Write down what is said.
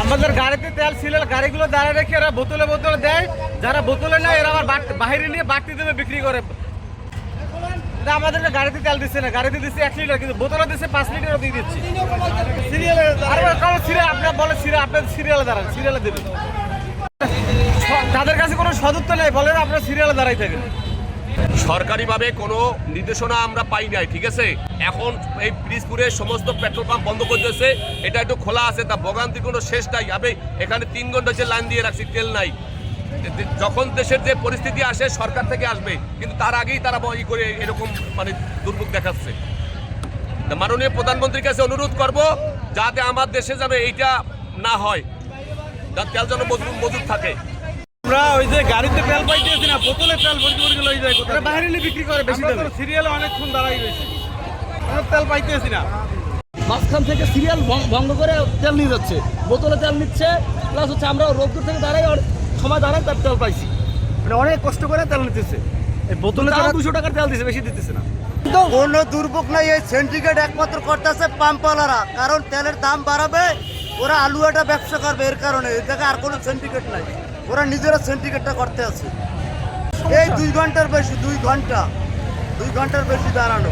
আমাদের গাড়িতে তেল ছিল, গাড়িগুলো দাঁড়িয়ে রেখে এরা বোতলে বোতলে দেয়, যারা বোতলে নেয় এরা আবার বাইরে নিয়ে বাড়তি দেবে বিক্রি করে। আমাদেরকে গাড়িতে তেল দিচ্ছে না, গাড়িতে দিচ্ছে 1 লিটার, কিন্তু বোতলে দিচ্ছে 5 লিটারও দিয়ে দিচ্ছি। আপনার বলে আপনার সিরিয়ালে দাঁড়ান, সিরিয়ালে দেবেন। তাদের কাছে কোনো সদুত্তর নেই, বলেন আপনার সিরিয়ালে দাঁড়াই থাকেন। সরকারিভাবে কোনো নির্দেশনা আমরা পাই নাই, ঠিক আছে। এখন এই পিরিজপুরের সমস্ত পেট্রোল পাম্প বন্ধ করে দিয়েছে, এটা একটু খোলা আছে, তা ভোগান্তির কোনো শেষ নাই। আমি এখানে 3 ঘন্টা হচ্ছে লাইন দিয়ে রাখছি, তেল নাই। যখন দেশের যে পরিস্থিতি আসে সরকার থেকে আসবে, কিন্তু তার আগেই তারা ই করে এরকম মানে দুর্ভোগ দেখাচ্ছে। মাননীয় প্রধানমন্ত্রীর কাছে অনুরোধ করব যাতে আমার দেশে যাবে এইটা না হয়, যাতে তেল যেন মজুদ থাকে। আমরা ওই যে গাড়িতে তেল পাইতেছি না, বোতলে তেল ভর্তি করে লই যায়, কোথায় বাইরে নিয়ে বিক্রি করে বেশি দামে। সিরিয়ালে অনেকক্ষণ দাঁড়াই রয়েছে, আমরা তেল পাইতেছি না। মাঝখান থেকে সিরিয়াল ভঙ্গ করে তেল নিয়ে যাচ্ছে, বোতলে তেল নিচ্ছে, প্লাস হচ্ছে আমরা রোদ্দুর থেকে দাঁড়াই সময় দাঁড়াই তার তেল পাইছি। মানে অনেক কষ্ট করে তেল নিতেছে, এই বোতলে 200 টাকার তেল দিচ্ছে, বেশি দিতেছে না। কোনো দুর্ভোগ নাই, এই সিন্ডিকেট একমাত্র করতেছে পাম্পওয়ালারা, কারণ তেলের দাম বাড়াবে, ওরা আলুয়াটা ব্যবসা করবে, এর কারণে এর জায়গায় আর কোনো সিন্ডিকেট নাই, ওরা নিজেরা সিন্ডিকেটটা করতে আছে। এই 2 ঘন্টার বেশি, 2 ঘন্টার বেশি দাঁড়ানো।